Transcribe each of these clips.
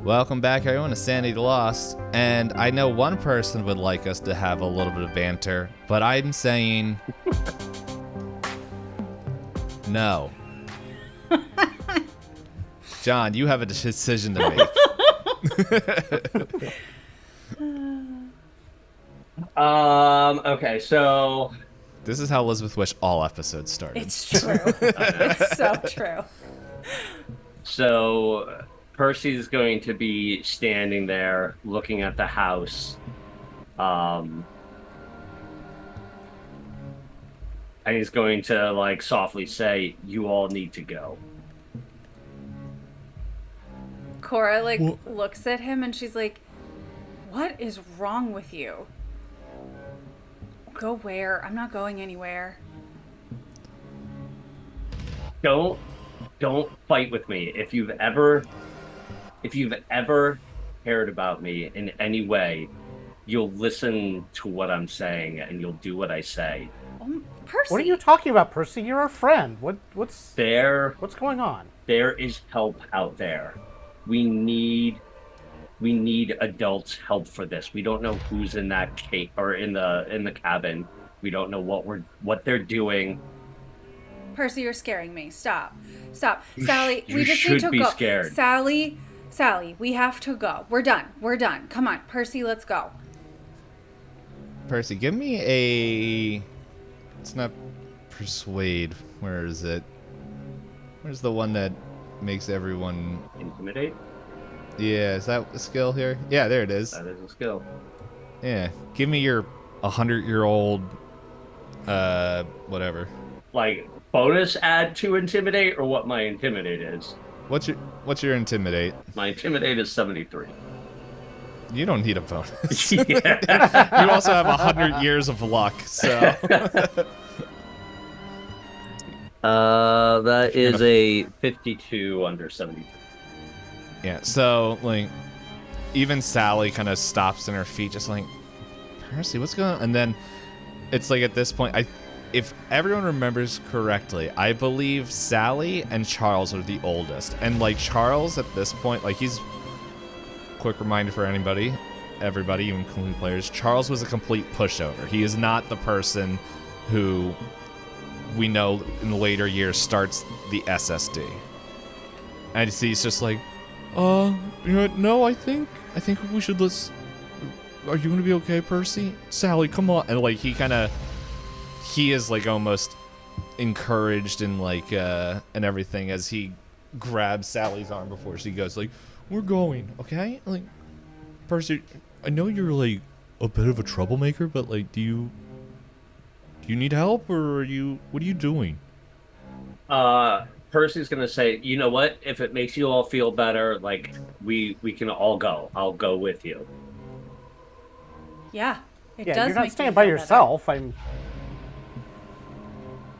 Welcome back, everyone, to Sanity Lost. And I know one person would like us to have a little bit of banter, but I'm saying no. John, you have a decision to make. Okay, so This is how Elizabeth wished all episodes started. It's true. It's so true. So Percy's going to be standing there looking at the house. And he's going to like softly say, "You all need to go." Cora looks at him and she's like, "What is wrong with you? Go where? I'm not going anywhere." Don't fight with me. If you've ever cared about me in any way, you'll listen to what I'm saying and you'll do what I say. Percy. What are you talking about, Percy? You're our friend. What's going on? There is help out there. We need adults' help for this. We don't know who's in that cave or in the cabin. We don't know what they're doing. Percy, you're scaring me. Stop. Sally, You we just should need to be go. scared. Sally, we have to go. We're done. Come on, Percy, let's go. Percy, give me a... It's not persuade. Where is it? Where's the one that makes everyone... Intimidate? Yeah, is that a skill here? Yeah, there it is. That is a skill. Yeah. Give me your 100-year-old... whatever. Like, bonus add to intimidate or what my intimidate is? What's your intimidate? My intimidate is 73. You don't need a bonus. Yeah. You also have 100 years of luck, so... That is a 52 under 73. Yeah, so, like, even Sally kind of stops in her feet, just like, Percy, what's going on? And then it's like at this point, if everyone remembers correctly, I believe Sally and Charles are the oldest. And, like, Charles at this point, like, he's... Quick reminder for everybody, even including players, Charles was a complete pushover. He is not the person who we know in the later years starts the SSD. And he's just like, no, I think we should are you gonna be okay, Percy? Sally, come on. And like he is like almost encouraged and like and everything as he grabs Sally's arm before she goes like, we're going, okay? Like, Percy, I know you're like a bit of a troublemaker, but like, do you need help, or what are you doing? Percy's gonna say, you know what? If it makes you all feel better, like we can all go. I'll go with you. Yeah, it Yeah, does. you're not make staying me by feel yourself. better.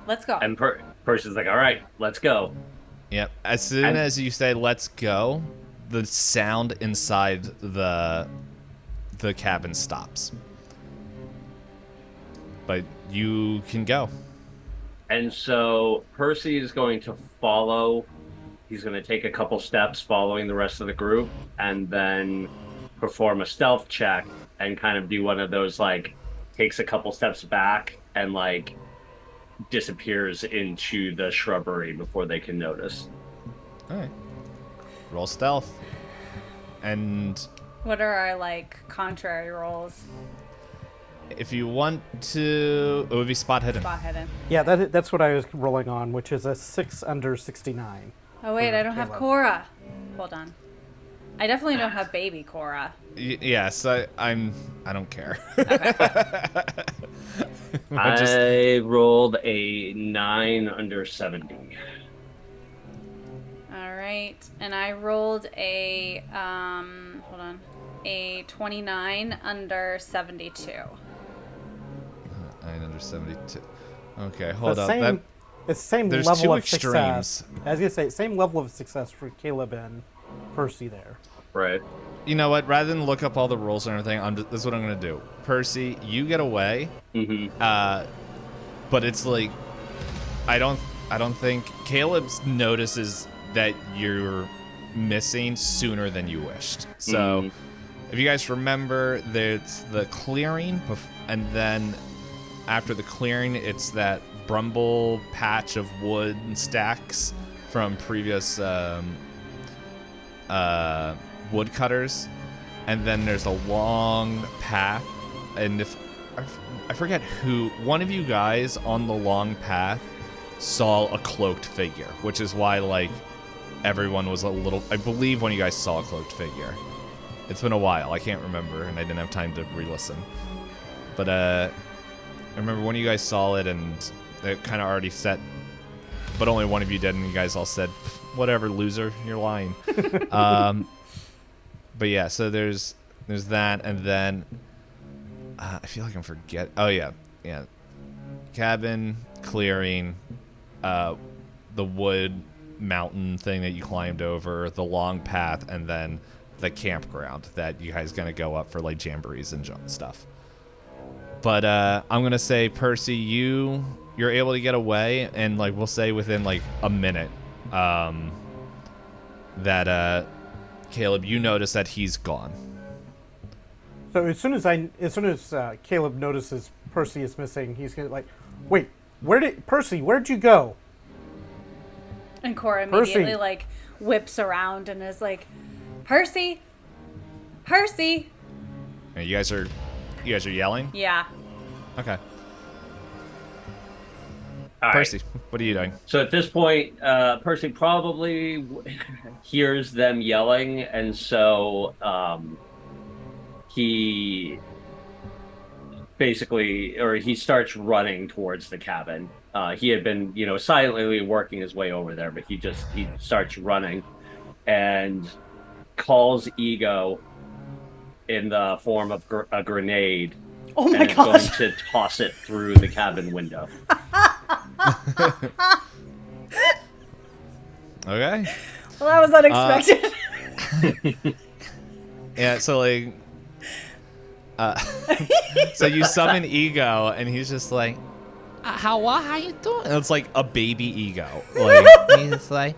Let's go. And Percy's like, all right, let's go. Yep. As soon as you say "let's go," the sound inside the cabin stops. But you can go. And so Percy is going to follow. He's going to take a couple steps following the rest of the group and then perform a stealth check and kind of do one of those, like, takes a couple steps back and, like, disappears into the shrubbery before they can notice. All right. Roll stealth. And What are our like contrary rolls? if you want to, it would be spot hidden. Spot hidden. Yeah, that's what I was rolling on, which is a 6 under 69. Oh wait, For I don't have Caleb. Cora. Hold on. I definitely don't have baby Cora. Yes, I don't care. I rolled a 9 under 70. All right, and I rolled a hold on, a 29 under 72. 9 under 72. Okay, hold The up. same, it's the same there's level two of extremes. success. I was gonna say same level of success for Caleb and Percy there. Right. You know what? Rather than look up all the rules and everything, this is what I'm gonna do. Percy, you get away. Mm-hmm. But it's like, I don't think Caleb notices that you're missing sooner than you wished. So if you guys remember, there's the clearing, and then after the clearing, it's that brumble patch of wood and stacks from previous woodcutters, and then there's a long path, and if I forget who, one of you guys on the long path saw a cloaked figure, which is why, like, everyone was a little, I believe one of you guys saw a cloaked figure. It's been a while, I can't remember, and I didn't have time to re-listen. But, I remember one of you guys saw it, and it kind of already set, but only one of you did, and you guys all said, whatever, loser, you're lying. But yeah, so there's that, and then I feel like I'm forgetting. Oh yeah, cabin clearing, the wood mountain thing that you climbed over, the long path, and then the campground that you guys gonna go up for like jamborees and stuff. But I'm gonna say, Percy, you're able to get away, and like we'll say within like a minute, that Caleb, you notice that he's gone. So as soon as Caleb notices Percy is missing, he's gonna like, wait, where'd you go? And Cora immediately like whips around and is like, Percy. And you guys are yelling? Yeah. Okay. All Percy, right. what are you doing? So at this point, Percy probably hears them yelling, and so he basically, or he starts running towards the cabin. He had been, silently working his way over there, but he starts running and calls Ego in the form of a grenade. Oh my and is going to toss it through the cabin window. Okay. Well, that was unexpected. Yeah, so like, so you summon Ego, and he's just like, how you doing? And it's like a baby Ego. Like, he's like,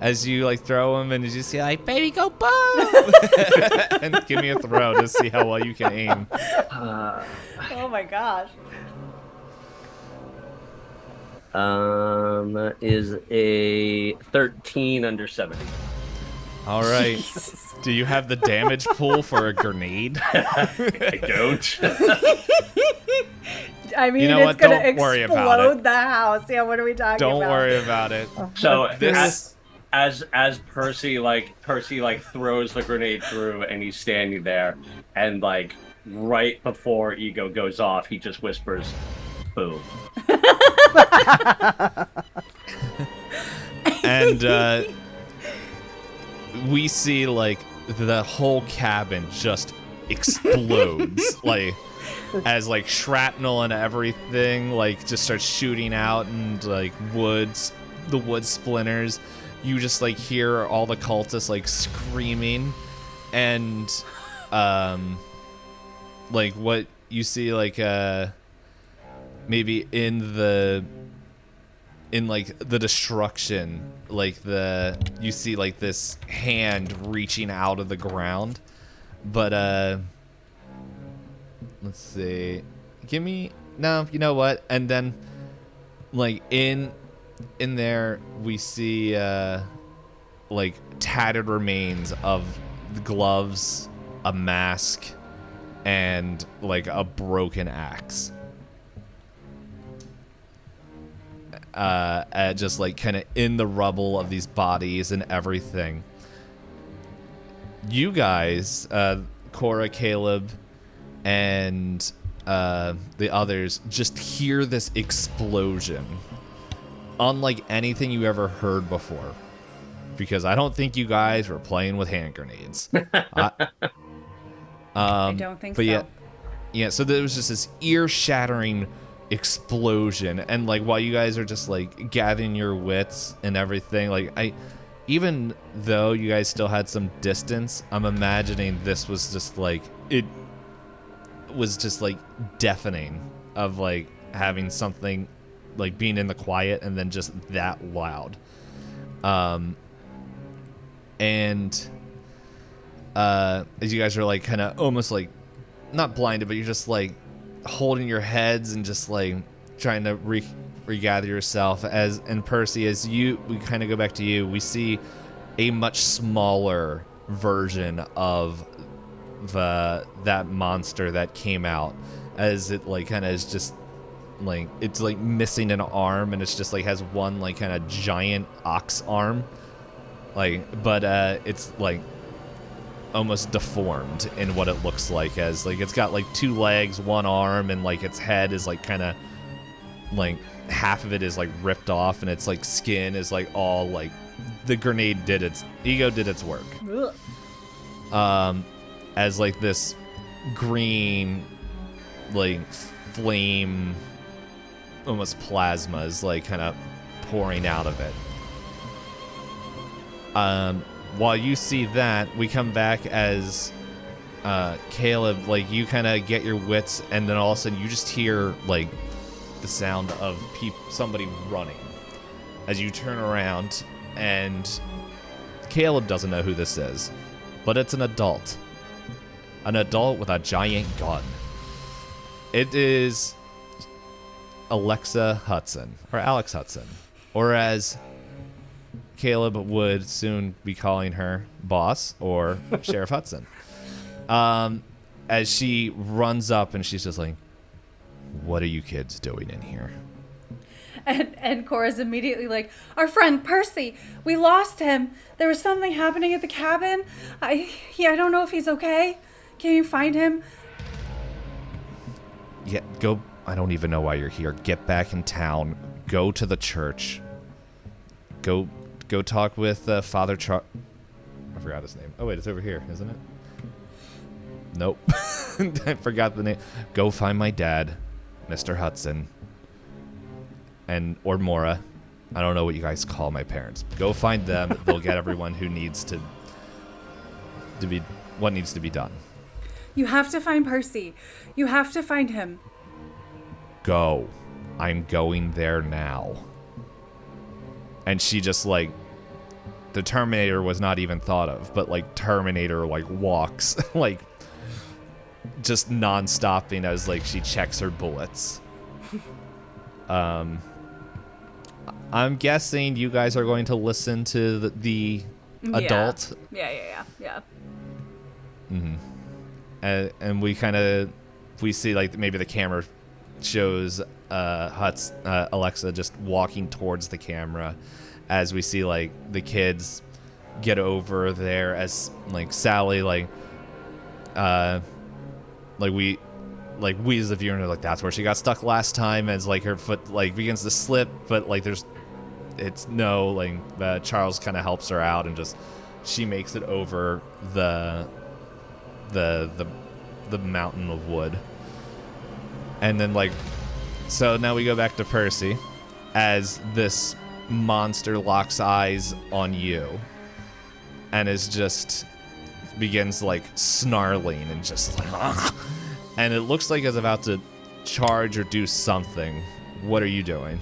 as you like throw him, and you just see like, baby, go boom! And give me a throw to see how well you can aim. Oh my gosh. Is a 13 under 70. All right. Do you have the damage pool for a grenade? I don't. I mean, You know it's what? gonna Don't worry about explode it. the house. Yeah, what are we talking about? Don't worry about it. So This- as Percy throws the grenade through, and he's standing there, and like right before Ego goes off, he just whispers, "Boom." And we see like the whole cabin just explodes, like as like shrapnel and everything like just starts shooting out, and like the wood splinters. You just like hear all the cultists like screaming, and like what you see like maybe in like the destruction, like you see like this hand reaching out of the ground, but let's see, no, you know what, and then like in there we see like tattered remains of the gloves, a mask, and like a broken axe. Just like kind of in the rubble of these bodies and everything. You guys, Cora, Caleb, and the others just hear this explosion, unlike anything you ever heard before. Because I don't think you guys were playing with hand grenades. I don't think but so. Yeah. So there was just this ear-shattering explosion, and like while you guys are just like gathering your wits and everything, like even though you guys still had some distance, I'm imagining this was just like, it was just like deafening of like having something like being in the quiet and then just that loud. and as you guys are like kind of almost like not blinded, but you're just like holding your heads and just like trying to regather yourself. And Percy, as we kind of go back to you, we see a much smaller version of that monster that came out, as it like kind of is just like it's like missing an arm, and it's just like has one like kind of giant ox arm, like, but it's like almost deformed in what it looks like, as like it's got like 2 legs, 1 arm, and like its head is like kind of like half of it is like ripped off, and its like skin is like all like the grenade did its work. Ugh. As like this green like flame, almost plasma, is like kind of pouring out of it. While you see that, we come back as Caleb, like you kind of get your wits, and then all of a sudden you just hear like the sound of somebody running. As you turn around, and Caleb doesn't know who this is, but it's an adult with a giant gun. It is Alexa Hudson, or Alex Hudson, or as Caleb would soon be calling her, Boss, or Sheriff Hudson. As she runs up and she's just like, "What are you kids doing in here?" And Cora's immediately like, "Our friend Percy, we lost him. There was something happening at the cabin. I don't know if he's okay. Can you find him?" Yeah, go. I don't even know why you're here. Get back in town. Go to the church. Go talk with Father Charles. I forgot his name. Oh wait, it's over here, isn't it? Nope. I forgot the name. Go find my dad, Mr. Hudson, or Mora. I don't know what you guys call my parents. Go find them. They'll get everyone who needs to be what needs to be done. You have to find Percy. You have to find him. Go. I'm going there now. And she just like, the Terminator was not even thought of, but like Terminator like walks like just non-stopping as like she checks her bullets. I'm guessing you guys are going to listen to the adult. Yeah. Mm-hmm. And we see like maybe the camera shows Alexa just walking towards the camera, as we see like the kids get over there, as like Sally we as the viewer know like that's where she got stuck last time, as like her foot like begins to slip, but like Charles kind of helps her out, and just she makes it over the mountain of wood. And then like, so now we go back to Percy, as this monster locks eyes on you and begins like snarling and just like, and it looks like it's about to charge or do something. What are you doing?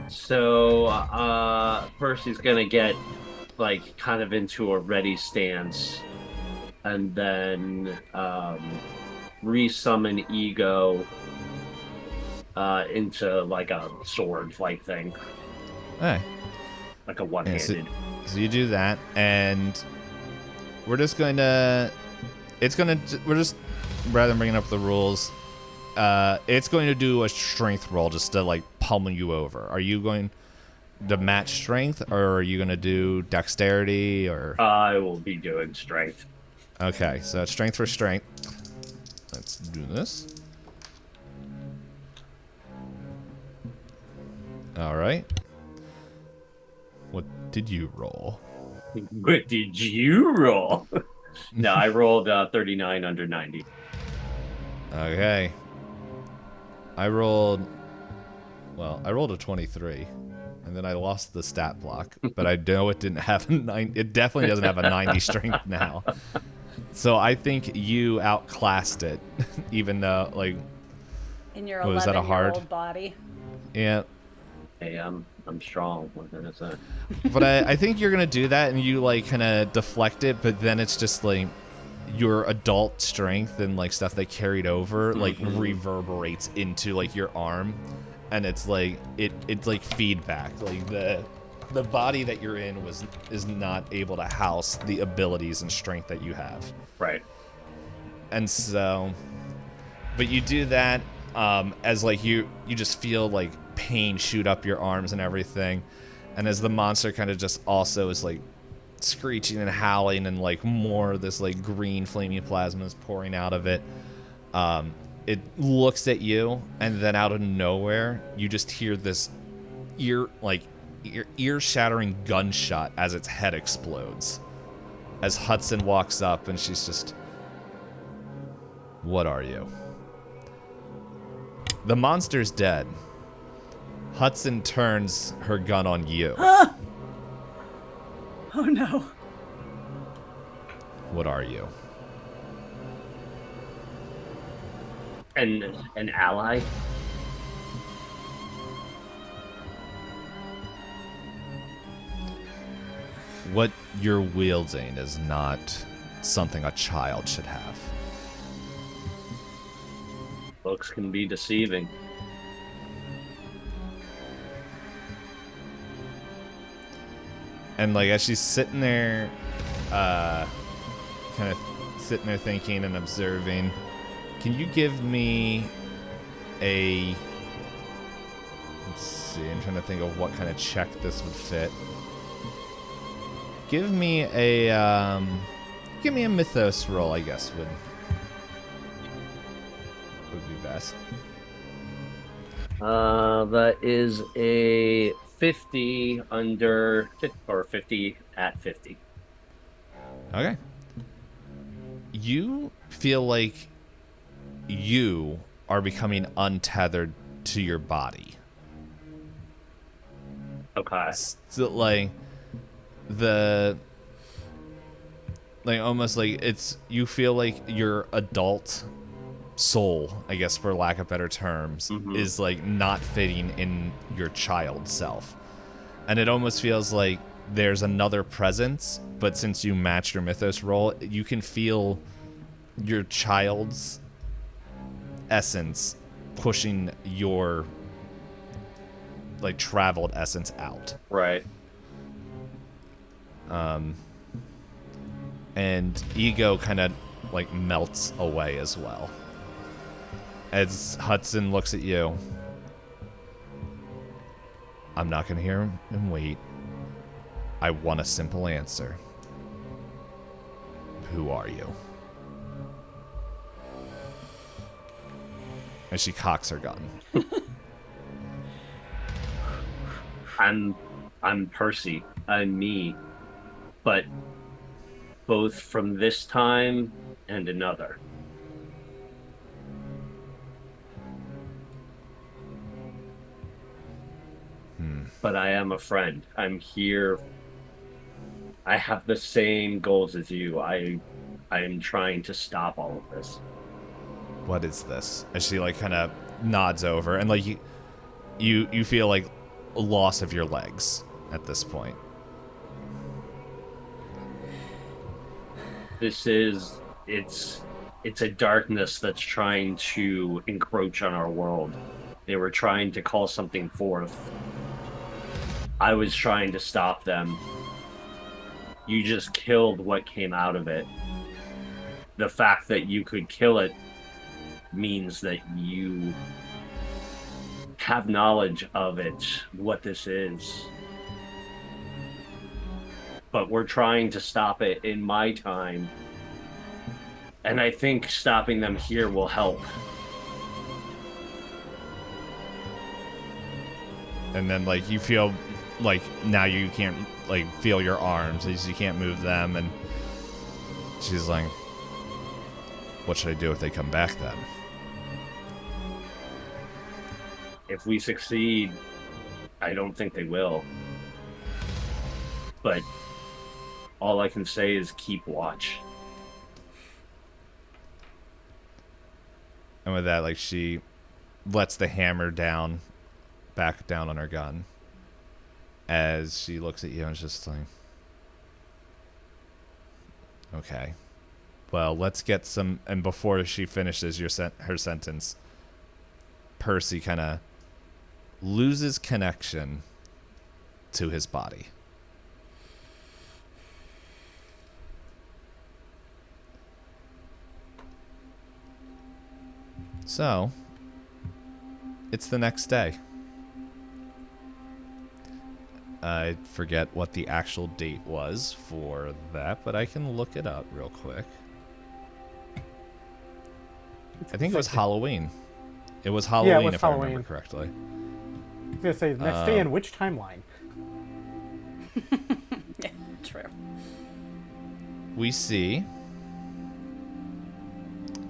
So Percy's gonna get like kind of into a ready stance, and then resummon Ego into like a sword-like thing. Hey. Like a one-handed. So you do that, and we're just rather than bringing up the rules, it's going to do a strength roll just to like pummel you over. Are you going to match strength, or are you going to do dexterity, or? I will be doing strength. Okay, so strength for strength. Let's do this. All right. What did you roll? What did you roll? No, I rolled 39 under 90. Okay. I rolled a 23, and then I lost the stat block, but I know it didn't have a 9. It definitely doesn't have a 90 strength now. So I think you outclassed it, even though like. In your Was that a hard? 11-year-old body. Yeah. Hey, I'm strong. What can I say? But I think you're gonna do that, and you like kind of deflect it, but then it's just like your adult strength and like stuff that carried over like reverberates into like your arm, and it's like it's like feedback. Like the body that you're in is not able to house the abilities and strength that you have, Right. and so, but you do that as like you just feel like pain shoot up your arms and everything, and as the monster kind of just also is like screeching and howling, and like more of this like green flaming plasma is pouring out of it. It looks at you, and then out of nowhere, you just hear this ear shattering gunshot as its head explodes. As Hudson walks up, and she's just, "What are you?" The monster's dead. Hudson turns her gun on you. Oh no. What are you? An ally? What you're wielding is not something a child should have. Looks can be deceiving. And like as she's sitting there, kind of sitting there thinking and observing, can you give me a? Let's see. I'm trying to think of what kind of check this would fit. Give me a mythos roll, I guess would be best. That is a 50 under, or 50 at 50. Okay. You feel like you are becoming untethered to your body. Okay. So, like almost like it's, you feel like your adult soul, I guess for lack of better terms, is like not fitting in your child self. And it almost feels like there's another presence, but since you match your mythos roll, you can feel your child's essence pushing your like traveled essence out. Right. And ego kind of like melts away as well. As Hudson looks at you, I'm not gonna hear him wait. I want a simple answer. Who are you? And she cocks her gun. I'm Percy. I'm me. But both from this time and another. But I am a friend. I'm here. I have the same goals as you. I am trying to stop all of this. What is this? As she like kind of nods over, and like you feel like a loss of your legs at this point. This is it's a darkness that's trying to encroach on our world. They were trying to call something forth. I was trying to stop them. You just killed what came out of it. The fact that you could kill it means that you have knowledge of it, what this is. But we're trying to stop it in my time. And I think stopping them here will help. And then like you feel like now you can't like feel your arms, you can't move them, and she's like, what should I do if they come back then? If we succeed, I don't think they will. But all I can say is keep watch. And with that, like she lets the hammer down, back down on her gun. as she looks at you and is just like, okay. Well, let's get some... And before she finishes her sentence, Percy kind of loses connection to his body. So, it's the next day. I forget what the actual date was for that, but I can look it up real quick. I think it was Halloween. It was Halloween, if I remember correctly. I was going to say, the next day in which timeline? Yeah, true. We see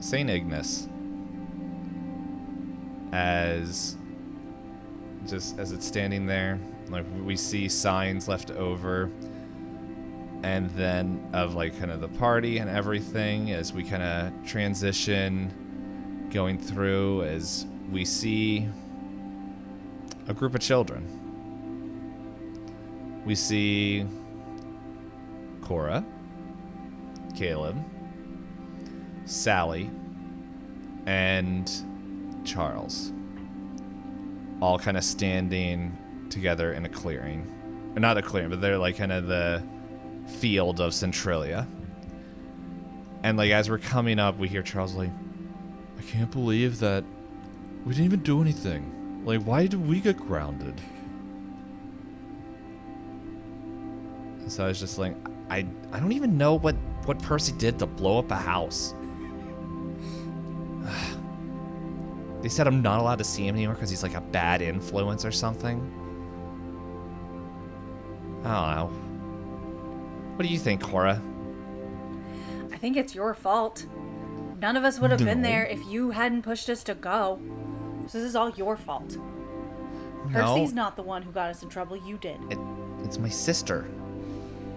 St. Ignace as it's standing there. Like, we see signs left over, and then of like kind of the party and everything as we kind of transition going through, as we see a group of children. We see Cora, Caleb, Sally, and Charles, all kind of standing together in a clearing. Or not a clearing, but they're like kind of the field of Centralia. And like as we're coming up, we hear Charles like, I can't believe that we didn't even do anything. Like, why did we get grounded? And so I was just like, I don't even know what Percy did to blow up a house. They said I'm not allowed to see him anymore because he's like a bad influence or something. I don't know. What do you think, Cora? I think it's your fault. None of us would have been No. there if you hadn't pushed us to go. So this is all your fault. No. Percy's not the one who got us in trouble. You did. It's my sister.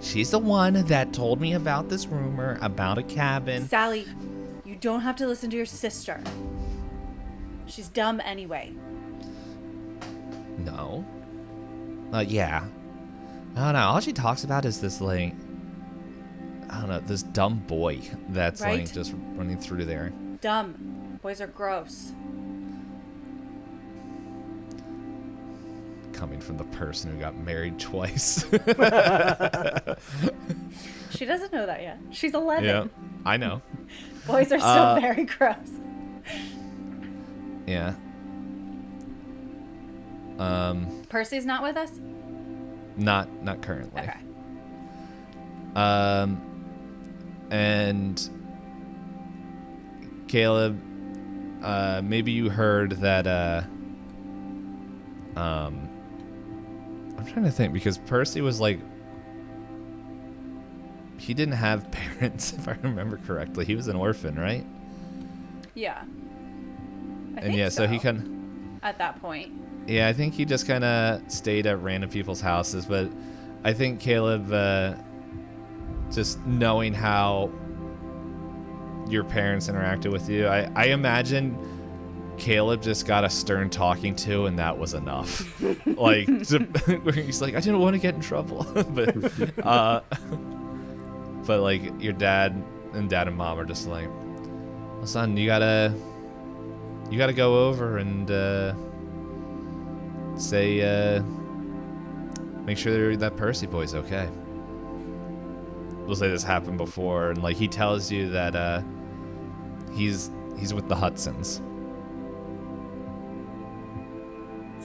She's the one that told me about this rumor about a cabin. Sally, you don't have to listen to your sister. She's dumb anyway. No. Yeah. I don't know. All she talks about is this, like, I don't know, this dumb boy that's, Right? like, just running through there. Dumb. Boys are gross. Coming from the person who got married twice. She doesn't know that yet. She's 11. Yeah, I know. Boys are still very gross. Yeah. Percy's not with us? Not currently. Okay. And Caleb, maybe you heard that, I'm trying to think, because Percy was like, he didn't have parents, if I remember correctly. He was an orphan, right? Yeah. I And think yeah, so he kind of, at that point. yeah, I think he just kind of stayed at random people's houses, but I think Caleb, just knowing how your parents interacted with you, I imagine Caleb just got a stern talking to, and that was enough. Like, he's like, I didn't want to get in trouble, but like your dad and mom are just like, well, son, you gotta go over and say, make sure that Percy boy's okay. We'll say this happened before, and like he tells you that he's with the Hudsons.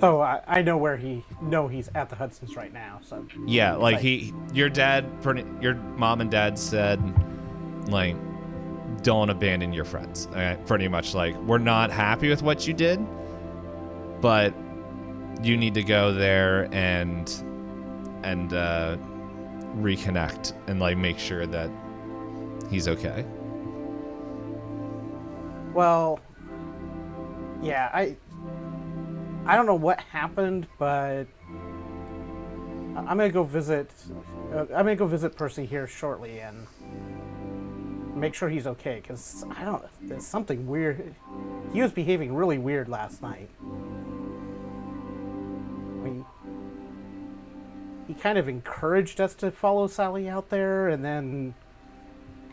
So I know where he's at the Hudsons right now. So Yeah, like your mom and dad said, like, don't abandon your friends. Pretty much like, we're not happy with what you did, but you need to go there and reconnect and like make sure that he's okay. Well, yeah, I don't know what happened, but I'm gonna go visit Percy here shortly and make sure he's okay, because there's something weird. He was behaving really weird last night. he kind of encouraged us to follow Sally out there, and then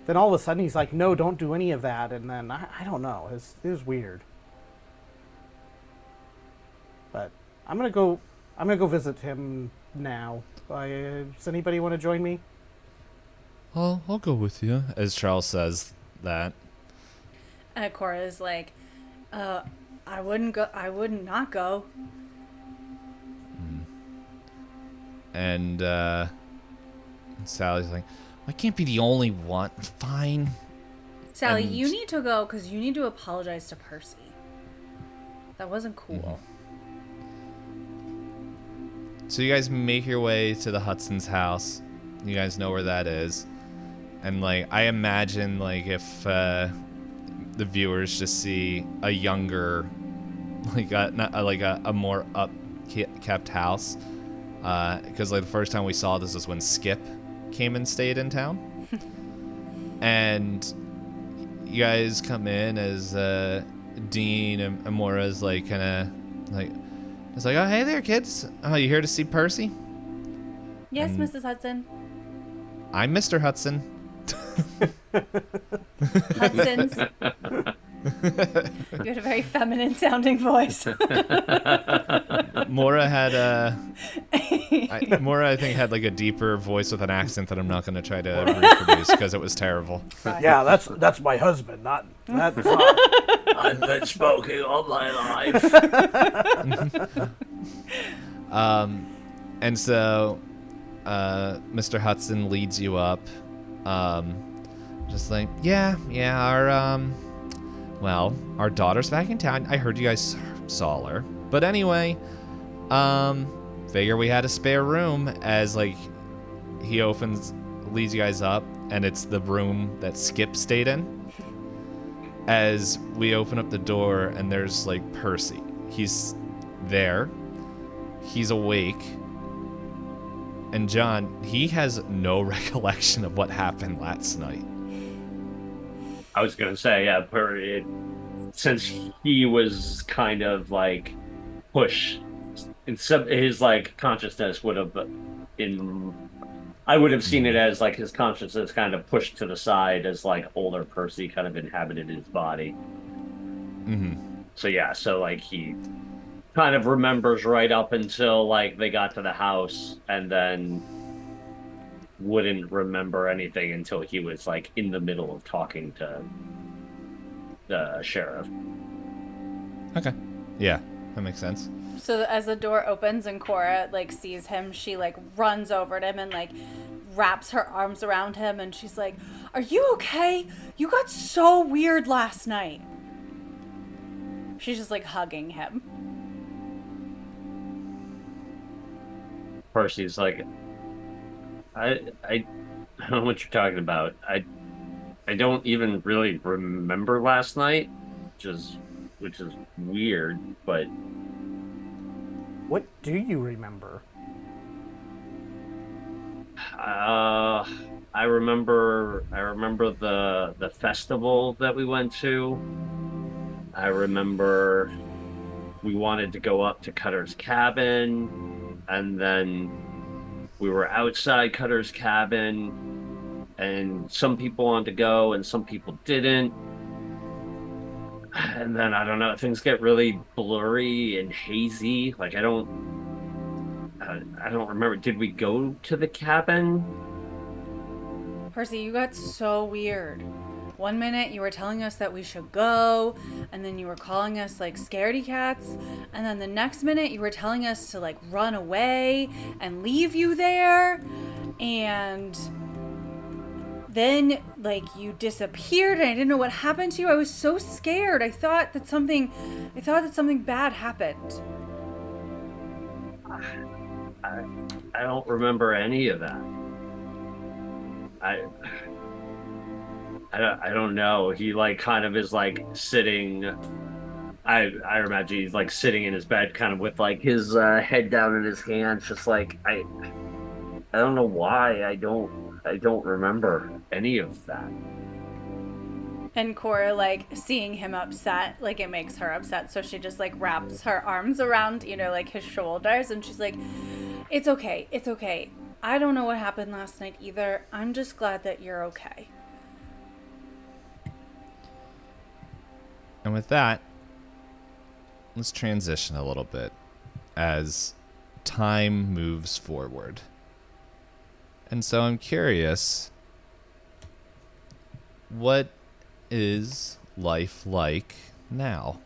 all of a sudden he's like, no, don't do any of that. And then I don't know. It was weird. But I'm gonna go visit him now. Does anybody want to join me? I'll go with you, as Charles says that. Cora's like, I wouldn't go. I would not go. And Sally's like, I can't be the only one. Fine. Sally, And- you need to go because you need to apologize to Percy. That wasn't cool. So you guys make your way to the Hudson's house. You guys know where that is. And, like, I imagine, like, if the viewers just see a younger, like, a more up-kept house. Because, like, the first time we saw this was when Skip came and stayed in town. And you guys come in as Dean and Mora's, like, kind of, like, it's like, oh, hey there, kids. Oh, you here to see Percy? Yes, And- Mrs. Hudson. I'm Mr. Hudson. Hudson's. You had a very feminine sounding voice. Mora had Mora, I think, had like a deeper voice with an accent that I'm not going to try to reproduce because it was terrible. Yeah, that's my husband. That's not. I've been smoking all my life. And so Mr. Hudson leads you up. Just like, yeah, our daughter's back in town. I heard you guys saw her. But anyway, figure we had a spare room as, like, he leads you guys up, and it's the room that Skip stayed in. As we open up the door, and there's, like, Percy. He's there. He's awake. And John, he has no recollection of what happened last night. I was gonna say, yeah, since he was kind of like pushed, his like consciousness would have I would have seen it as like his consciousness kind of pushed to the side as like older Percy kind of inhabited his body. Mm-hmm. So yeah, so like he kind of remembers right up until like they got to the house, and then wouldn't remember anything until he was like in the middle of talking to the sheriff. Okay. Yeah, that makes sense. So as the door opens and Cora like sees him, she like runs over to him and like wraps her arms around him, and she's like, "Are you okay? You got so weird last night." She's just like hugging him. Percy's like, I don't know what you're talking about. I don't even really remember last night, which is weird, but What do you remember? I remember the festival that we went to. I remember we wanted to go up to Cutter's cabin, and then we were outside Cutter's cabin, and some people wanted to go and some people didn't. And then, I don't know, things get really blurry and hazy. Like, I don't remember. Did we go to the cabin? Percy, you got so weird. One minute you were telling us that we should go, and then you were calling us like scaredy cats, and then the next minute you were telling us to like run away and leave you there, and then like you disappeared and I didn't know what happened to you. I was so scared. I thought that something bad happened. I don't remember any of that. I don't know. He like kind of is like sitting. I imagine he's like sitting in his bed, kind of with like his head down in his hands, just like I don't know why I don't remember any of that. And Cora, like, seeing him upset, like, it makes her upset. So she just, like, wraps her arms around, you know, like, his shoulders. And she's like, It's okay. It's okay. I don't know what happened last night either. I'm just glad that you're okay. And with that, let's transition a little bit as time moves forward. And so I'm curious, what is life like now?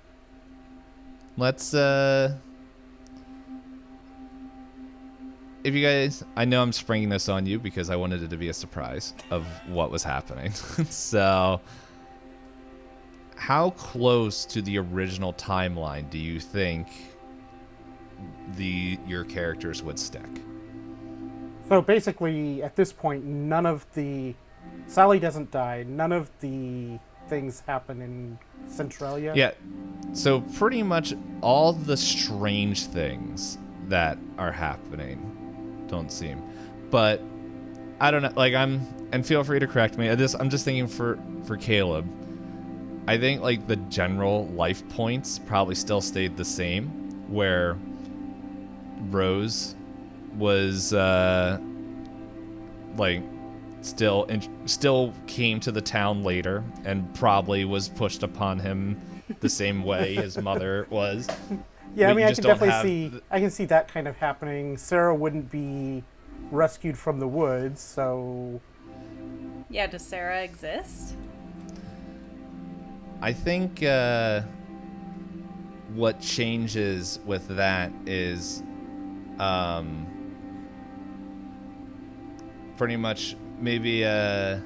Let's, if you guys, I know I'm springing this on you because I wanted it to be a surprise of what was happening. So, how close to the original timeline do you think your characters would stick? So basically, at this point, Sally doesn't die. None of the things happen in Centralia. Yeah. So pretty much all the strange things that are happening don't seem. But I don't know. Like and feel free to correct me. I'm just thinking for Caleb. I think like the general life points probably still stayed the same, where Rose was like still came to the town later and probably was pushed upon him the same way his mother was. Yeah, But I mean, you I just can don't definitely have I can see that kind of happening. Sarah wouldn't be rescued from the woods, so Yeah, does Sarah exist? I think what changes with that is pretty much maybe because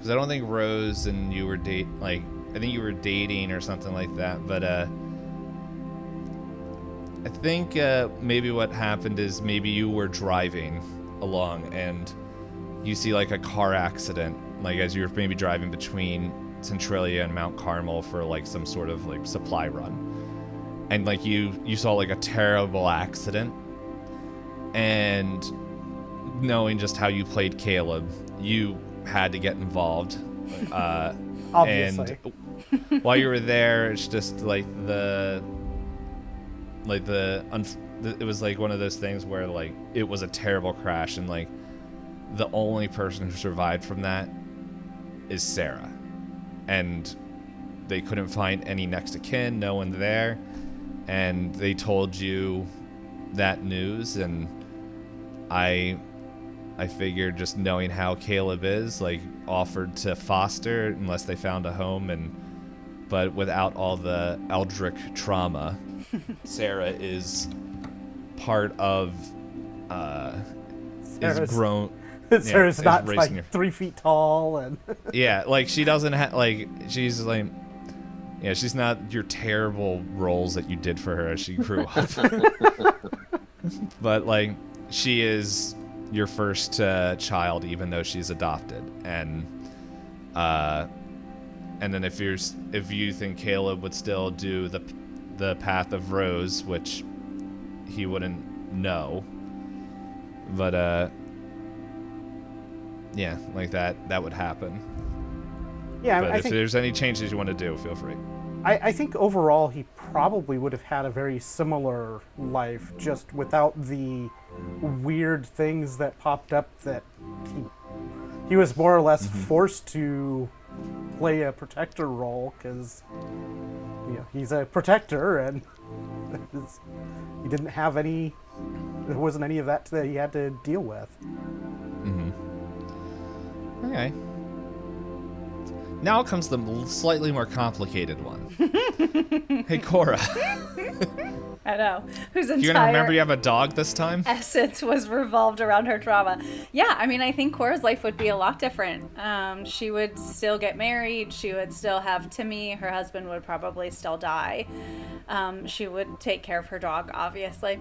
I don't think Rose and you were I think you were dating or something like that, but I think maybe what happened is maybe you were driving along and you see like a car accident, like as you're maybe driving between Centralia and Mount Carmel for like some sort of like supply run, and like you saw like a terrible accident, and knowing just how you played Caleb, you had to get involved. obviously. And while you were there, it's just like it was like one of those things where like it was a terrible crash, and like the only person who survived from that is Sarah, and they couldn't find any next of kin, no one there, and they told you that news, and I figured, just knowing how Caleb is, like offered to foster unless they found a home, but without all the eldritch trauma, Sarah is part of is grown. Sarah's not raising her. like 3 feet tall, and Yeah, like she doesn't have she's like, yeah, she's not your terrible roles that you did for her as she grew up. But like she is your first child, even though she's adopted, and then if you think Caleb would still do the path of Rose, which he wouldn't know, but yeah, like that would happen. yeah, But I if think there's any changes you want to do, feel free. I think overall he probably would have had a very similar life, just without the weird things that popped up that he was more or less forced to play a protector role, because he's a protector, and he didn't have there wasn't any of that he had to deal with. Okay. Now comes the slightly more complicated one. Hey, Cora. I know. Whose You gonna remember you have a dog this time? essence was revolved around her trauma. Yeah, I mean, I think Cora's life would be a lot different. She would still get married. She would still have Timmy. Her husband would probably still die. She would take care of her dog, obviously,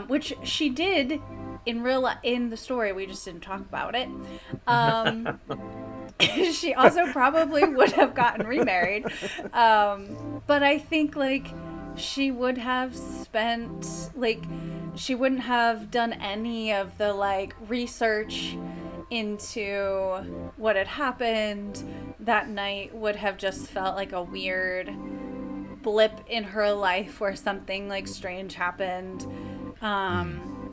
which she did in the story. We just didn't talk about it. She also probably would have gotten remarried. But I think like she would have she wouldn't have done any of the like research into what had happened that night. Would have just felt like a weird blip in her life where something like strange happened.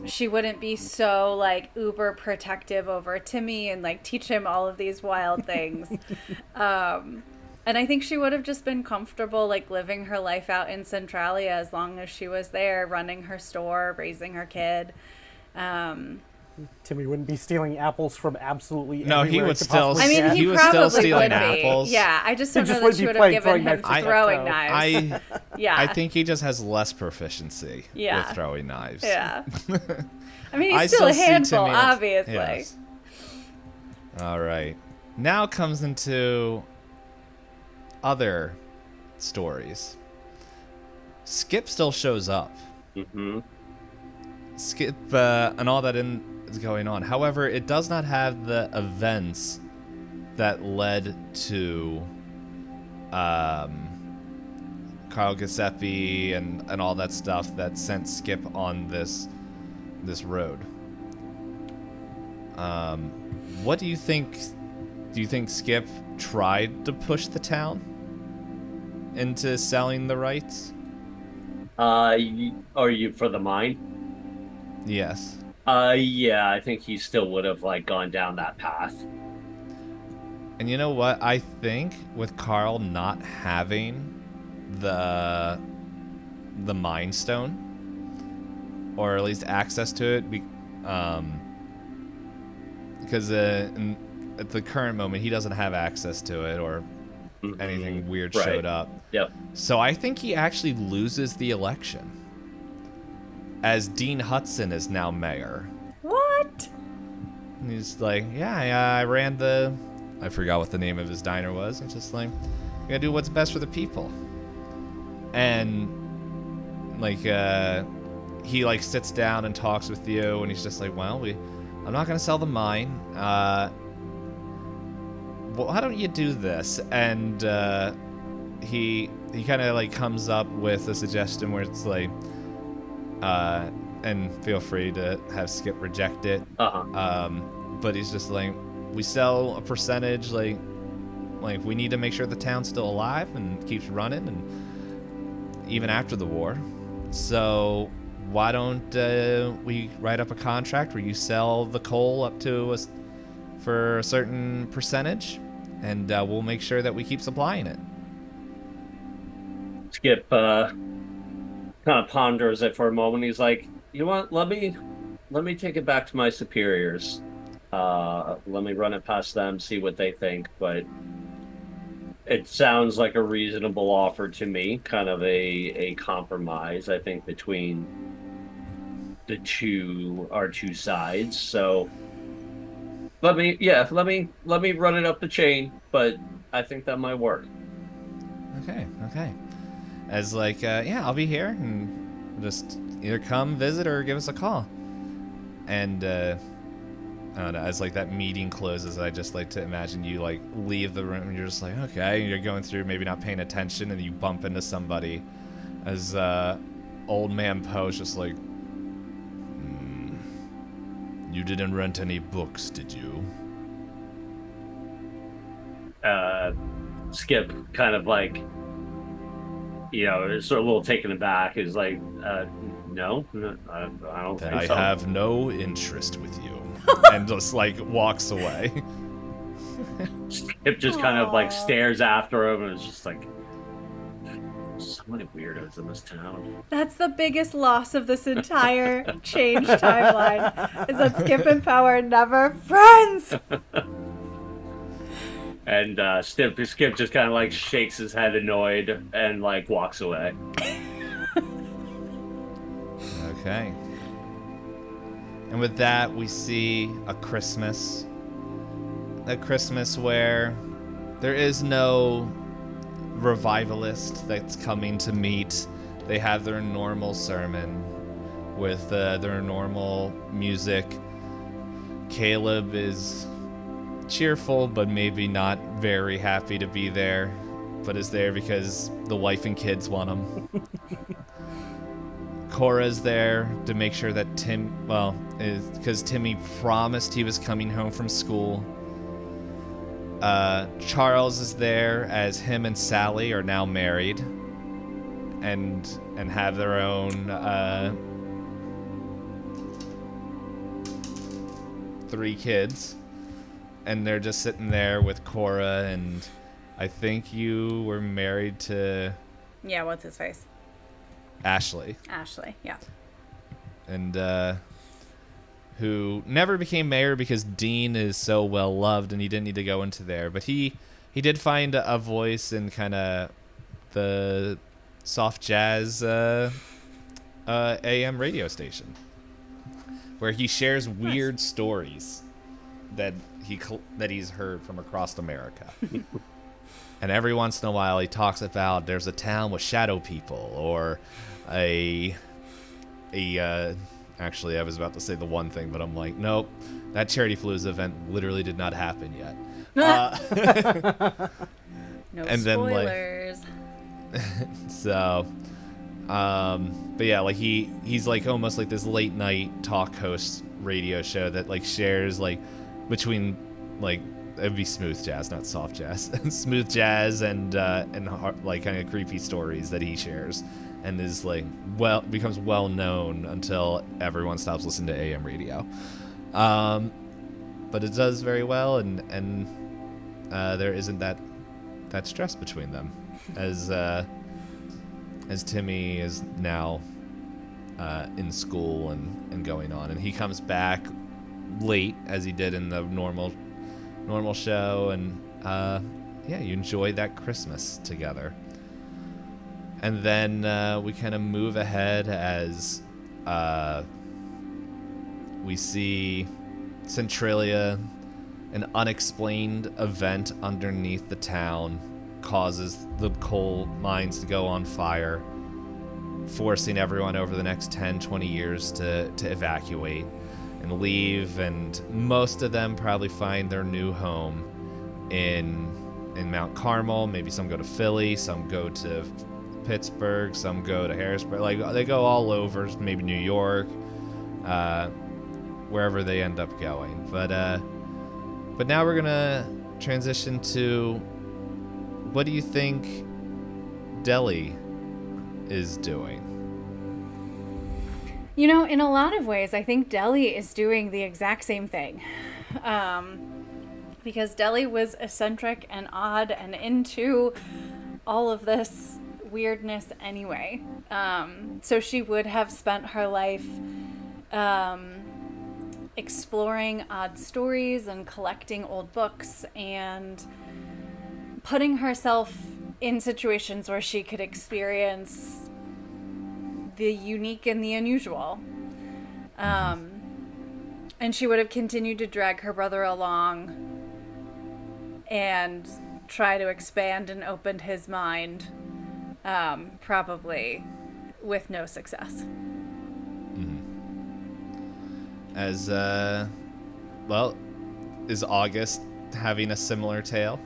she wouldn't be so like uber protective over Timmy and like teach him all of these wild things. And I think she would have just been comfortable like living her life out in Centralia as long as she was there running her store, raising her kid. Timmy wouldn't be stealing apples from absolutely No, he everywhere would could still- possibly I mean, get. he was probably still stealing would be. apples. Yeah, I just don't He just know that would she be would have playing given throwing him knives with throwing Tic-Tac-Toe. knives. I Yeah, I think he just has less proficiency Yeah. with throwing knives. Yeah. I mean, he's I still a see handful, Timmy as- obviously. yes. All right. Now comes into other stories. Skip still shows up. Mm-hmm. Skip and all that is going on. However, it does not have the events that led to Carl Giuseppe and all that stuff that sent Skip on this road. What do you think? Do you think Skip tried to push the town into selling the rights? Are you for the mine? Yes. Yeah, I think he still would have like gone down that path. And you know what? I think with Carl not having the Mind Stone, or at least access to it, because at the current moment he doesn't have access to it, or anything weird Right. showed up. Yep. So I think he actually loses the election, as Dean Hudson is now mayor. What? And he's like, yeah, I ran I forgot what the name of his diner was. It's just like, we gotta do what's best for the people. And like, he like sits down and talks with you, and he's just like, well, I'm not gonna sell the mine. Well, why don't you do this? And he kind of like comes up with a suggestion where it's like, and feel free to have Skip reject it. But he's just like, we sell a percentage, like we need to make sure the town's still alive and keeps running, and even after the war. So why don't we write up a contract where you sell the coal up to us for a certain percentage, and we'll make sure that we keep supplying it. Skip kind of ponders it for a moment. He's like, you know what? Let me take it back to my superiors. Let me run it past them, see what they think. But it sounds like a reasonable offer to me, kind of a compromise, I think, between our two sides. So let me run it up the chain, but I think that might work. Okay. As like, yeah, I'll be here, and just either come visit or give us a call. And I don't know, as like that meeting closes, I just like to imagine you like leave the room and you're just like, okay, and you're going through, maybe not paying attention, and you bump into somebody as old man Poe's just like, you didn't rent any books, did you? Skip kind of like, sort of a little taken aback. Is like, no, I don't Then think I so. have no interest with you. And just like walks away. Skip just kind of like stares after him, and it's just like, so many weirdos in this town. That's the biggest loss of this entire change timeline, is that Skip and Poe are never friends. And Skip just kind of like shakes his head annoyed and like walks away. Okay. And with that, we see a Christmas where there is no revivalist that's coming to meet. They have their normal sermon with their normal music. Caleb is cheerful, but maybe not very happy to be there, but is there because the wife and kids want him. Cora's there to make sure that because Timmy promised he was coming home from school. Charles is there as him and Sally are now married and have their own 3 kids, and they're just sitting there with Cora, and I think you were married to Yeah, what's his face? Ashley. Ashley, yeah. And who never became mayor because Dean is so well loved and he didn't need to go into there. But he did find a voice in kind of the soft jazz AM radio station where he shares weird stories that he's heard from across America. And every once in a while he talks about there's a town with shadow people, or actually, I was about to say the one thing, but I'm like, nope, that Charity Palooza event literally did not happen yet. No and spoilers. Then, so, but yeah, like he's like almost like this late night talk host radio show that like shares like between like it'd be smooth jazz, not soft jazz, smooth jazz and like kind of creepy stories that he shares. And is like becomes well known until everyone stops listening to AM radio, but it does very well, and there isn't that stress between them, as Timmy is now in school and going on, and he comes back late as he did in the normal show, and yeah, you enjoy that Christmas together. And then we kind of move ahead as we see Centralia, an unexplained event underneath the town, causes the coal mines to go on fire, forcing everyone over the next 10, 20 years to evacuate and leave. And most of them probably find their new home in Mount Carmel. Maybe some go to Philly, some go to Pittsburgh, some go to Harrisburg. Like they go all over, maybe New York, wherever they end up going. But now we're gonna transition to what do you think Deli is doing? You know, in a lot of ways, I think Deli is doing the exact same thing. Because Deli was eccentric and odd and into all of this weirdness anyway. So she would have spent her life exploring odd stories and collecting old books and putting herself in situations where she could experience the unique and the unusual. And she would have continued to drag her brother along and try to expand and open his mind, probably with no success. As well, is August having a similar tale?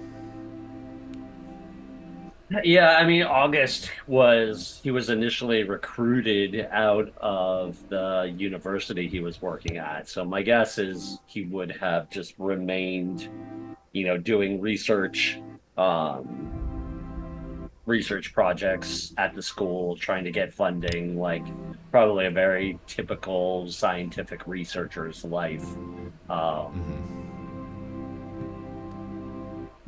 Yeah, I mean, August was initially recruited out of the university he was working at. So my guess is he would have just remained, doing research projects at the school, trying to get funding, like probably a very typical scientific researcher's life.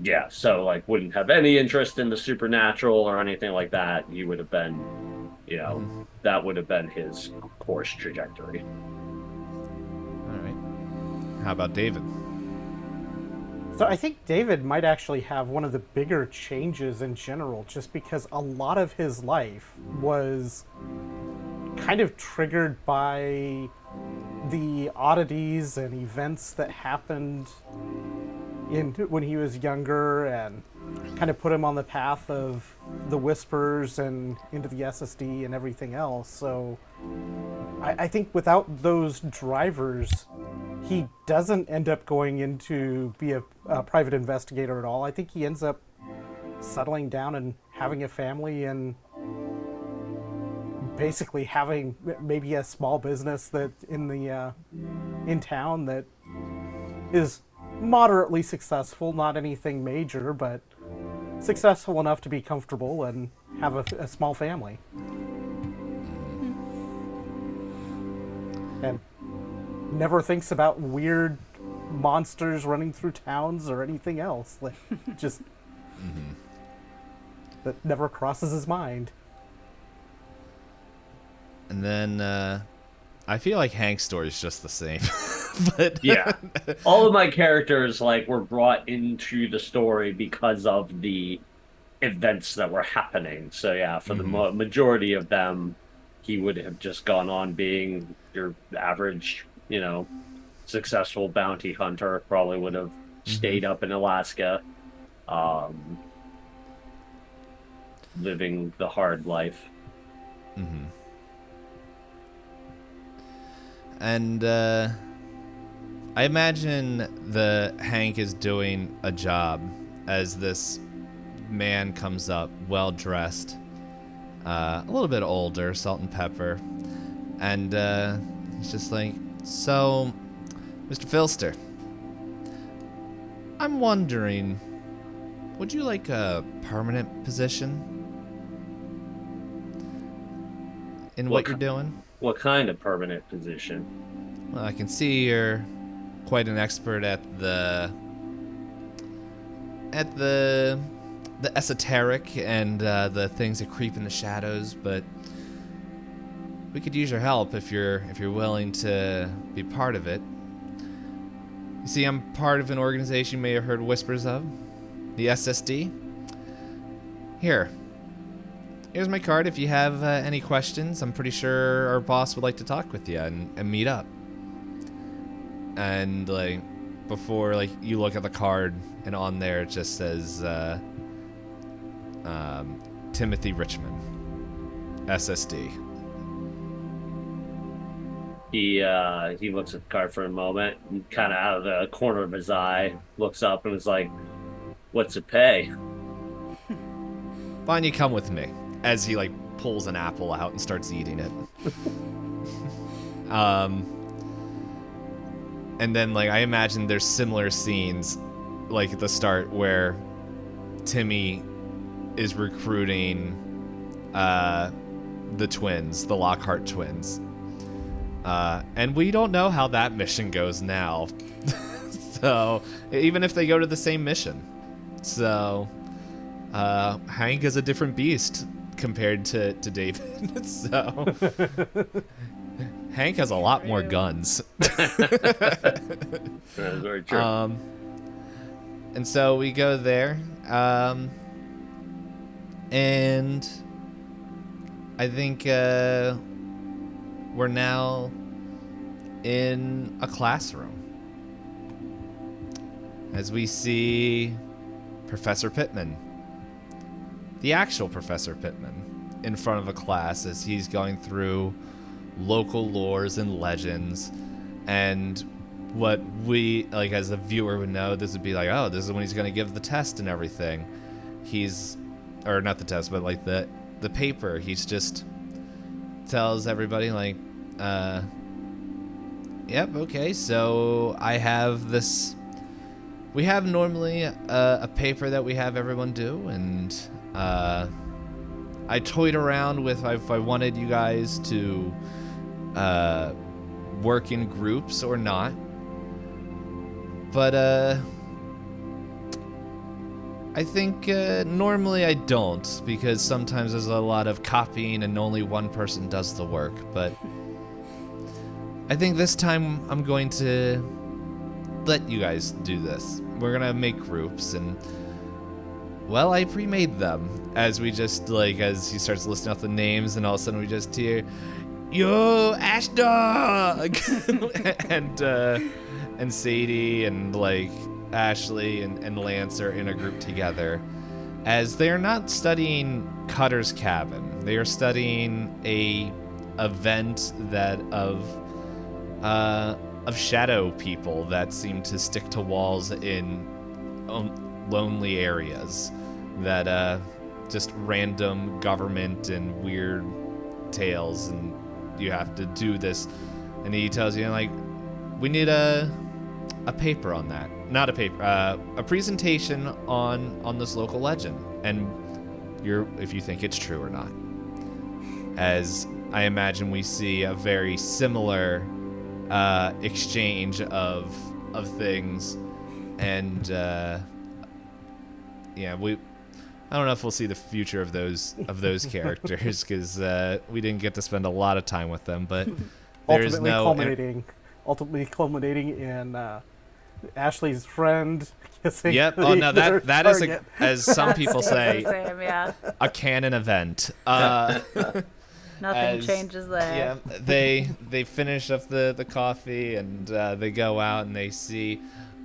Yeah, so like wouldn't have any interest in the supernatural or anything like that. He would have been, that would have been his course trajectory. All right. How about David? So I think David might actually have one of the bigger changes in general, just because a lot of his life was kind of triggered by the oddities and events that happened when he was younger, and kind of put him on the path of the Whispers and into the SSD and everything else. So I think without those drivers, he doesn't end up going into be a private investigator at all. I think he ends up settling down and having a family and basically having maybe a small business that in town that is moderately successful, not anything major, but successful enough to be comfortable and have a small family. And never thinks about weird monsters running through towns or anything else. Like, just that never crosses his mind. And then I feel like Hank's story is just the same. But Yeah. All of my characters were brought into the story because of the events that were happening. So yeah, for the majority of them, he would have just gone on being your average, successful bounty hunter. Probably would have stayed up in Alaska, living the hard life. And I imagine the Hank is doing a job as this man comes up, well dressed, a little bit older, salt and pepper, and he's just like, "So, Mr. Filster, I'm wondering, would you like a permanent position in what you're doing?" What kind of permanent position? Well, I can see you're quite an expert at the esoteric and the things that creep in the shadows, but we could use your help if you're willing to be part of it. You see, I'm part of an organization you may have heard whispers of, the SSD. Here's my card if you have any questions. I'm pretty sure our boss would like to talk with you and meet up. And before you look at the card, and on there it just says Timothy Richmond, SSD. He looks at the card for a moment, and kind of out of the corner of his eye, looks up and is like, "What's it pay?" Why don't you come with me? As he pulls an apple out and starts eating it. And then I imagine there's similar scenes at the start where Timmy is recruiting the twins, the Lockhart twins. And we don't know how that mission goes now. So, even if they go to the same mission. So, Hank is a different beast compared to David. So, Hank has a lot more guns. That is very true. And so we go there. And I think we're now in a classroom as we see Professor Pittman, the actual Professor Pittman, in front of a class as he's going through local lores and legends. And what we, as a viewer would know, this would be oh, this is when he's going to give the test and everything. Or not the test, but the paper. He's just tells everybody yep, okay, so I have this. We have normally a paper that we have everyone do, and I toyed around with if I wanted you guys to work in groups or not. But I think normally I don't, because sometimes there's a lot of copying and only one person does the work. But I think this time I'm going to let you guys do this. We're gonna make groups, and well, I pre-made them as we just as he starts listing off the names, and all of a sudden we just hear, "Yo, Ash Dog!" and Sadie and Ashley and Lance are in a group together, as they are not studying Cutter's Cabin. They are studying a event that of shadow people that seem to stick to walls in lonely areas, that just random government and weird tales, and you have to do this. And he tells you we need a paper on that. Not a paper, a presentation on this local legend, and if you think it's true or not. As I imagine we see a very similar exchange of of things, and yeah, I don't know if we'll see the future of those characters because we didn't get to spend a lot of time with them, but there's ultimately culminating in Ashley's friend kissing. Yep. Oh no, that is as some people say, Same, yeah. a canon event. Nothing changes there. Yeah, they finish up the coffee and they go out and they see,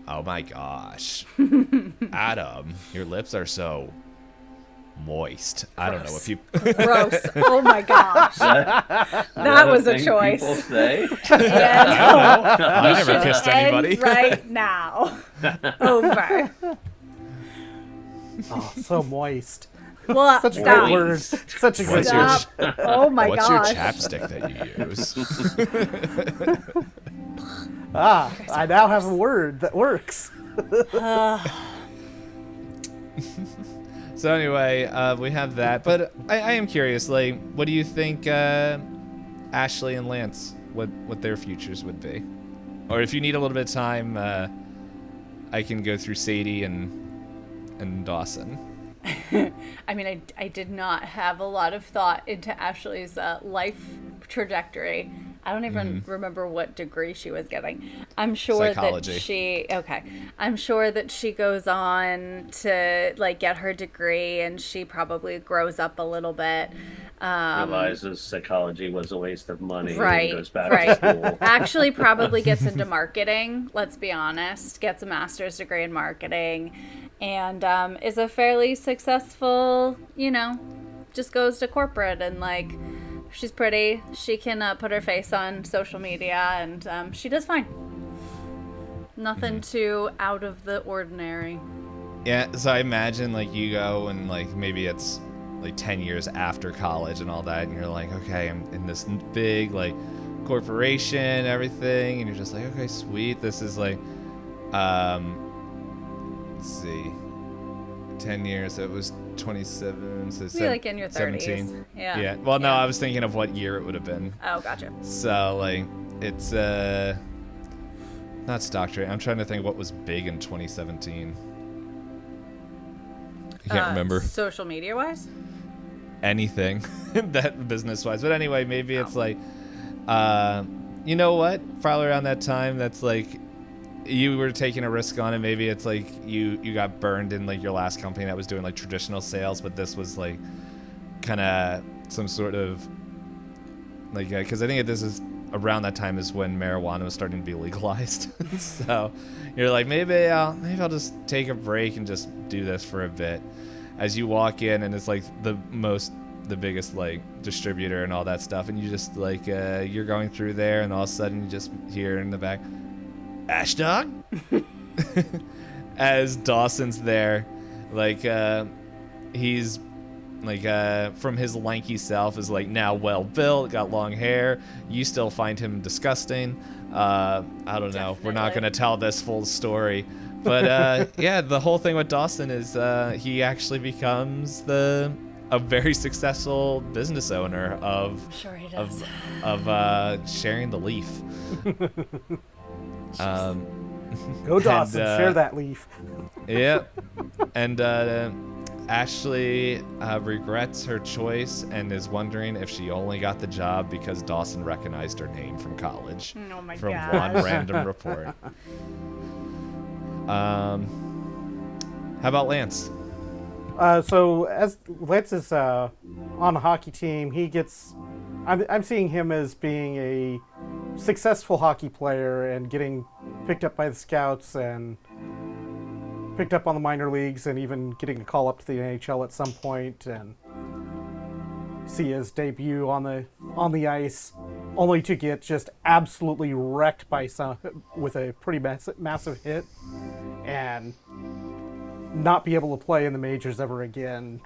oh my gosh, Adam, your lips are so moist. Gross. I don't know if you. Gross. Oh my gosh. That was a choice. People say. Yeah, no. I never kissed anybody. Right now. Over. Oh, so moist. Well, Such a stop. good word. Such a good Stop. word. Oh my What's gosh. your chapstick that you use? I now have a word that works. So anyway, we have that, but I am curious, like, what do you think Ashley and Lance, what their futures would be? Or if you need a little bit of time, I can go through Sadie and Dawson. I mean, I did not have a lot of thought into Ashley's life trajectory. I don't even remember what degree she was getting. I'm sure Psychology. I'm sure that she goes on to like get her degree, and she probably grows up a little bit. Realizes psychology was a waste of money. Right, And goes back right. to school. Actually, probably gets into marketing. Let's be honest. Gets a master's degree in marketing, and is a fairly successful. Just goes to corporate and like. She's pretty. She can put her face on social media, and she does fine. Nothing too out of the ordinary. Yeah, so I imagine like you go and like maybe it's like 10 years after college and all that, and you're like, okay, I'm in this big like corporation, everything, and you're just like, okay, sweet. This is like, let's see, 10 years. So it was 27, so Maybe like in your 30s. 17. Yeah. Yeah. Well, no, Yeah. I was thinking of what year it would have been. Oh, gotcha. So like, it's not stock trading. I'm trying to think what was big in 2017. I can't remember Social media wise? anything that business wise. But anyway, maybe it's like, you know what? Probably around that time, that's like, you were taking a risk on it. Maybe it's like you got burned in like your last company that was doing like traditional sales, but this was like kind of some sort of like, because I think this is around that time is when marijuana was starting to be legalized. So you're like, maybe I'll just take a break and just do this for a bit. As you walk in, and it's like the biggest like distributor and all that stuff, and you just like you're going through there, and all of a sudden you just hear in the back, Ash Dog? As Dawson's there, like he's like from his lanky self is like now well built, got long hair. You still find him disgusting. I don't know. We're not gonna tell this full story, but yeah, the whole thing with Dawson is he actually becomes a very successful business owner of Sure he does. of sharing the leaf. Go Dawson, and, share that leaf. Yep. And Ashley regrets her choice and is wondering if she only got the job because Dawson recognized her name from college. Oh my from gosh. one random report. How about Lance? So as Lance is on a hockey team, I'm seeing him as being a successful hockey player and getting picked up by the scouts and picked up on the minor leagues and even getting a call up to the NHL at some point and see his debut on the ice, only to get just absolutely wrecked by with a pretty massive hit and not be able to play in the majors ever again.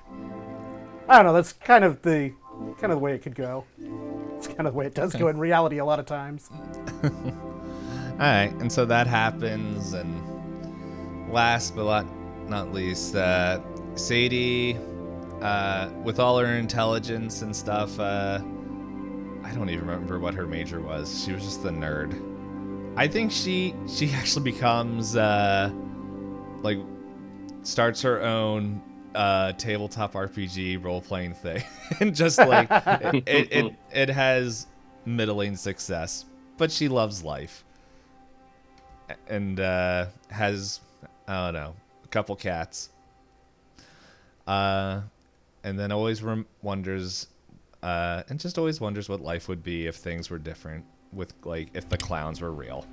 I don't know. That's kind of the way it could go. It's kind of the way it does go in reality a lot of times. All right, and so that happens, and last but not least, Sadie, with all her intelligence and stuff, I don't even remember what her major was. She was just the nerd. I think she actually becomes like starts her own tabletop RPG role playing thing, and just like it has middling success, but she loves life, and has, I don't know, a couple cats, and then always wonders, and just always wonders what life would be if things were different, with like if the clowns were real.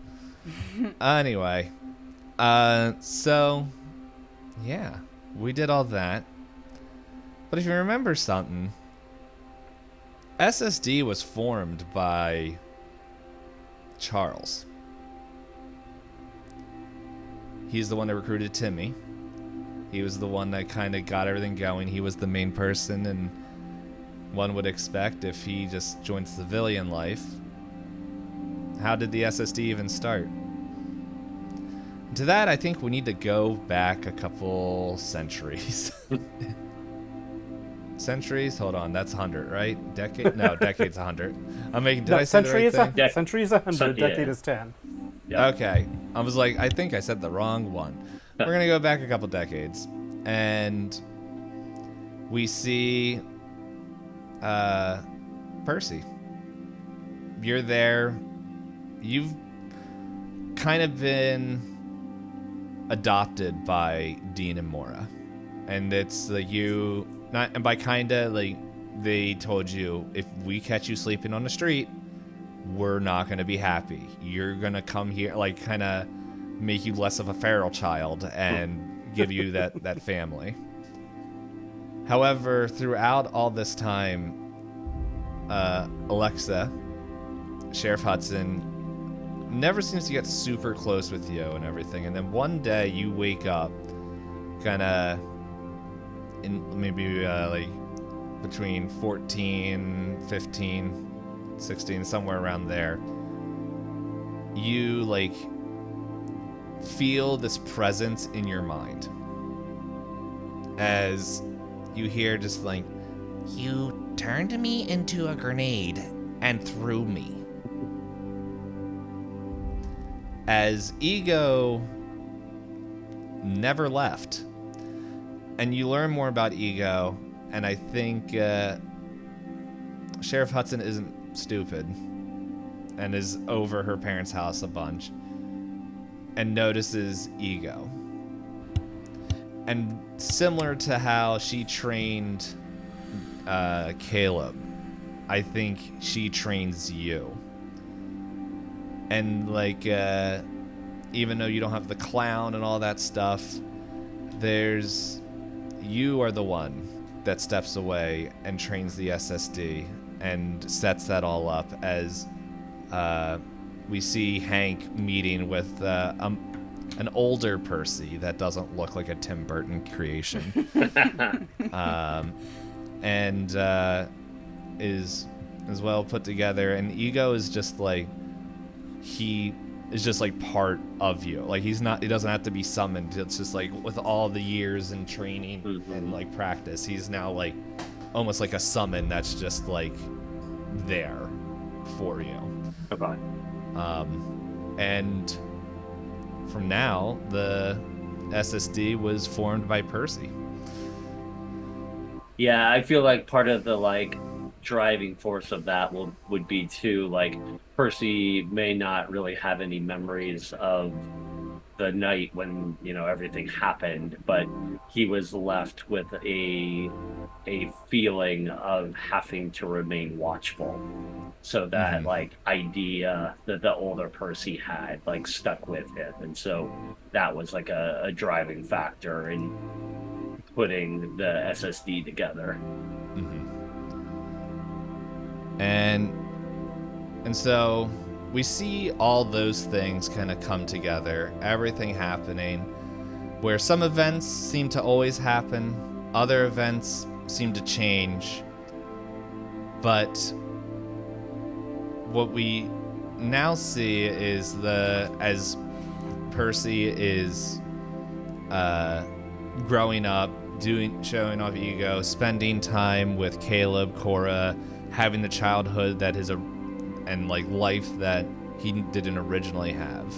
Anyway, so yeah, we did all that. But if you remember something, SSD was formed by Charles. He's the one that recruited Timmy. He was the one that kind of got everything going. He was the main person, and one would expect if he just joined civilian life. How did the SSD even start? To that, I think we need to go back a couple centuries. Centuries? Hold on, that's 100, right? Decade? No, decade's 100. I'm making. Did No, I say the right thing? century is 100. Yeah. Decade is 10. Yeah. Okay, I was like, I think I said the wrong one. We're gonna go back a couple decades, and we see Percy. You're there. You've kind of been adopted by Dean and Mora, and it's like you not, and by kinda like they told you, if we catch you sleeping on the street, we're not gonna be happy. You're gonna come here, like kind of make you less of a feral child and give you that family. However, throughout all this time, Alexa, Sheriff Hudson, never seems to get super close with you and everything. And then one day you wake up kind of in maybe like between 14, 15, 16, somewhere around there. You like feel this presence in your mind as you hear just like, "You turned me into a grenade and threw me." As Ego never left. And you learn more about Ego, and I think Sheriff Hudson isn't stupid and is over her parents' house a bunch and notices Ego. And similar to how she trained Caleb, I think she trains you. And like, even though you don't have the clown and all that stuff, you are the one that steps away and trains the SSD and sets that all up as we see Hank meeting with an older Percy that doesn't look like a Tim Burton creation. And is as well put together. And Ego is just like, he is just like part of you. Like he doesn't have to be summoned. It's just like with all the years and training and like practice, he's now like almost like a summon that's just like there for you. Okay. And from now, the SSD was formed by Percy. Yeah, I feel like part of the like driving force of that would be too, like, Percy may not really have any memories of the night when, you know, everything happened, but he was left with a feeling of having to remain watchful. So that like idea that the older Percy had like stuck with him, and so that was like a driving factor in putting the SSD together. And so we see all those things kind of come together, everything happening, where some events seem to always happen, other events seem to change, but what we now see is as Percy is growing up, showing off Ego, spending time with Caleb, Cora, having the childhood that is and like life that he didn't originally have.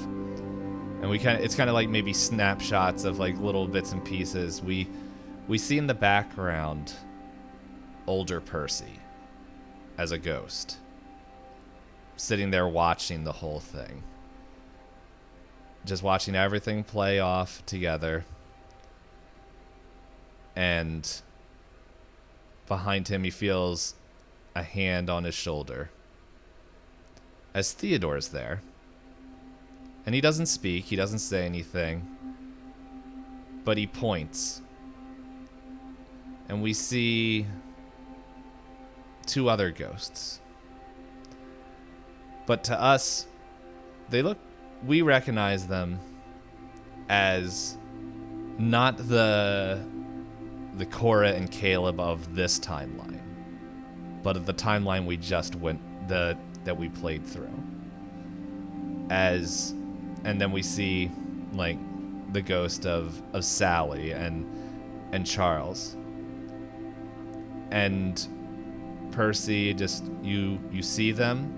And it's kind of like maybe snapshots of like little bits and pieces. We see in the background older Percy as a ghost, sitting there watching the whole thing. Just watching everything play off together. And behind him, he feels a hand on his shoulder. As Theodore's there. And he doesn't speak, he doesn't say anything. But he points. And we see 2 other ghosts. But to us, we recognize them as not the Cora and Caleb of this timeline, but of the timeline we just that we played through. And then we see like the ghost of Sally and Charles. And Percy, just you see them,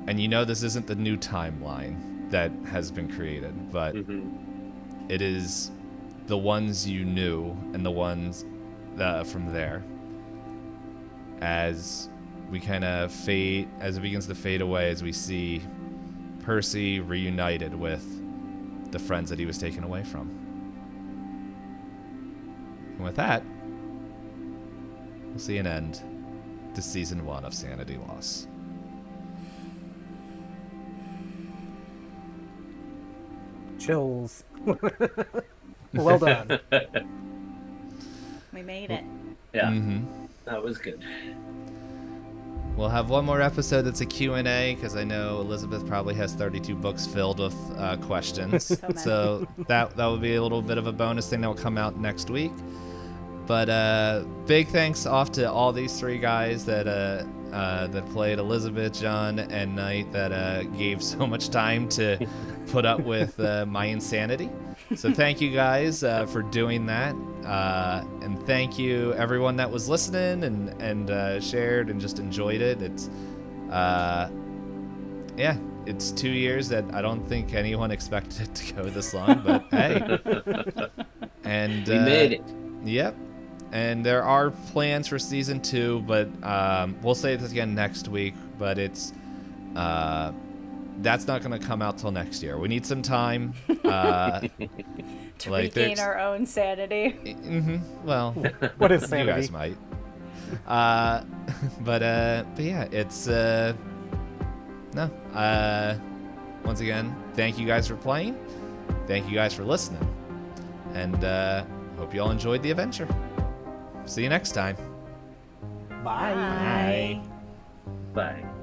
and you know this isn't the new timeline that has been created, but it is the ones you knew and the ones from there. As we kind of fade, as it begins to fade away, as we see Percy reunited with the friends that he was taken away from. And with that, we'll see an end to Season 1 of Sanity Loss. Chills. Well done. We made it. Yeah, that was good. We'll have one more episode that's a Q&A, because I know Elizabeth probably has 32 books filled with questions. So that will be a little bit of a bonus thing that will come out next week. But big thanks off to all these 3 guys that played Elizabeth, John, and Nite, that gave so much time to put up with my insanity. So thank you guys for doing that. And thank you everyone that was listening and shared and just enjoyed it. It's it's 2 years that I don't think anyone expected it to go this long, but hey. And we made it. Yep. And there are plans for Season 2, but we'll say this again next week, but it's that's not going to come out till next year. We need some time to regain our own sanity. Well, what is sanity? You guys might. But yeah, it's no. Once again, thank you guys for playing. Thank you guys for listening, and hope you all enjoyed the adventure. See you next time. Bye. Bye. Bye.